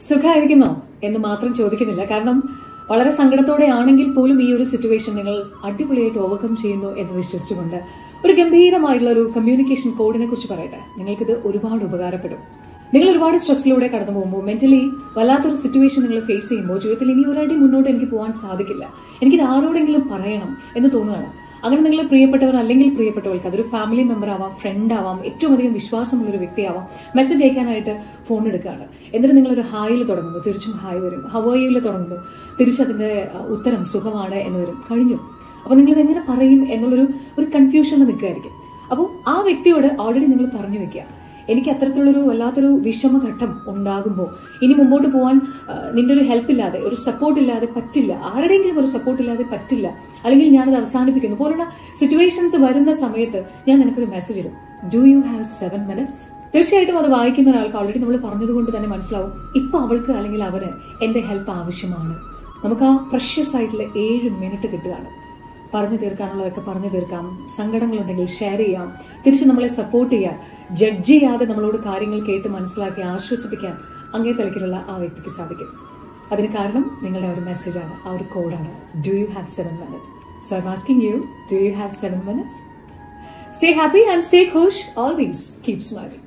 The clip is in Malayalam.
സുഖമായിരിക്കുന്നോ എന്ന് മാത്രം ചോദിക്കുന്നില്ല. കാരണം വളരെ സങ്കടത്തോടെ ആണെങ്കിൽ പോലും ഈ ഒരു സിറ്റുവേഷൻ നിങ്ങൾ അടിപൊളിയായിട്ട് ഓവർകം ചെയ്യുന്നു എന്ന് വിശ്വസിച്ചുകൊണ്ട് ഒരു ഗംഭീരമായിട്ടുള്ള ഒരു കമ്മ്യൂണിക്കേഷൻ കോഡിനെ കുറിച്ച് പറയട്ടെ. നിങ്ങൾക്കിത് ഒരുപാട് ഉപകാരപ്പെടും. നിങ്ങൾ ഒരുപാട് സ്ട്രെസ്സിലൂടെ കടന്നു പോകുമ്പോൾ, മെന്റലി വല്ലാത്തൊരു സിറ്റുവേഷൻ നിങ്ങൾ ഫേസ് ചെയ്യുമ്പോൾ, ജീവിതത്തിൽ ഇനി ഒരടി മുന്നോട്ട് എനിക്ക് പോകാൻ സാധിക്കില്ല, എനിക്കിത് ആരോടെങ്കിലും പറയണം എന്ന് തോന്നുകയാണ്. അങ്ങനെ നിങ്ങൾ പ്രിയപ്പെട്ടവർ അല്ലെങ്കിൽ പ്രിയപ്പെട്ടവർക്ക്, അതൊരു ഫാമിലി മെമ്പർ ആവാം, ഫ്രണ്ട് ആവാം, ഏറ്റവും അധികം വിശ്വാസമുള്ളൊരു വ്യക്തിയാവാം, മെസ്സേജ് അയക്കാനായിട്ട് ഫോൺ എടുക്കുകയാണ്. എന്നിട്ട് നിങ്ങളൊരു ഹായിൽ തുടങ്ങുന്നു, തിരിച്ചും ഹായ് വരും. ഹവായിയിൽ തുടങ്ങുന്നു, തിരിച്ചതിന്റെ ഉത്തരം സുഖമാണ് എന്ന് വരും. കഴിഞ്ഞു. അപ്പൊ നിങ്ങളിത് എങ്ങനെ പറയും എന്നുള്ളൊരു കൺഫ്യൂഷനിൽ നിൽക്കുകയായിരിക്കും. അപ്പോൾ ആ വ്യക്തിയോട് ഓൾറെഡി നിങ്ങൾ പറഞ്ഞു വെക്കുക, എനിക്ക് അത്തരത്തിലുള്ളൊരു വല്ലാത്തൊരു വിഷമഘട്ടം ഉണ്ടാകുമ്പോൾ ഇനി മുമ്പോട്ട് പോകാൻ നിന്റെ ഒരു ഹെൽപ്പ് ഇല്ലാതെ, ഒരു സപ്പോർട്ട് ഇല്ലാതെ പറ്റില്ല, ആരുടെയെങ്കിലും ഒരു സപ്പോർട്ട് ഇല്ലാതെ പറ്റില്ല, അല്ലെങ്കിൽ ഞാനത് അവസാനിപ്പിക്കുന്നു പോലുള്ള സിറ്റുവേഷൻസ് വരുന്ന സമയത്ത് ഞാൻ നിനക്കൊരു മെസ്സേജ് ഇടും. Do you have 7 minutes? തീർച്ചയായിട്ടും അത് വായിക്കുന്ന ഒരാൾക്ക് ഓൾറെഡി നമ്മൾ പറഞ്ഞതുകൊണ്ട് തന്നെ മനസ്സിലാവും, ഇപ്പൊ അവൾക്ക് അല്ലെങ്കിൽ അവന് എന്റെ ഹെൽപ്പ് ആവശ്യമാണ്. നമുക്ക് ആ പ്രഷ്യസ് ആയിട്ടുള്ള 7 മിനിറ്റ് കിട്ടുകയാണ്. പറഞ്ഞു തീർക്കാനുള്ളതൊക്കെ പറഞ്ഞു തീർക്കാം, സങ്കടങ്ങളുണ്ടെങ്കിൽ ഷെയർ ചെയ്യാം, തിരിച്ച് നമ്മളെ സപ്പോർട്ട് ചെയ്യാം, ജഡ്ജ് ചെയ്യാതെ നമ്മളോട് കാര്യങ്ങൾ കേട്ട് മനസ്സിലാക്കി ആശ്വസിപ്പിക്കാൻ അങ്ങേ തലക്കിലുള്ള ആ വ്യക്തിക്ക് സാധിക്കും. അതിന് കാരണം നിങ്ങളുടെ ഒരു മെസ്സേജാണ്, ആ ഒരു കോഡാണ്. Do you have 7 minutes? So I'm asking you, do you have 7 minutes? Stay happy and stay khush. Always keep smiling.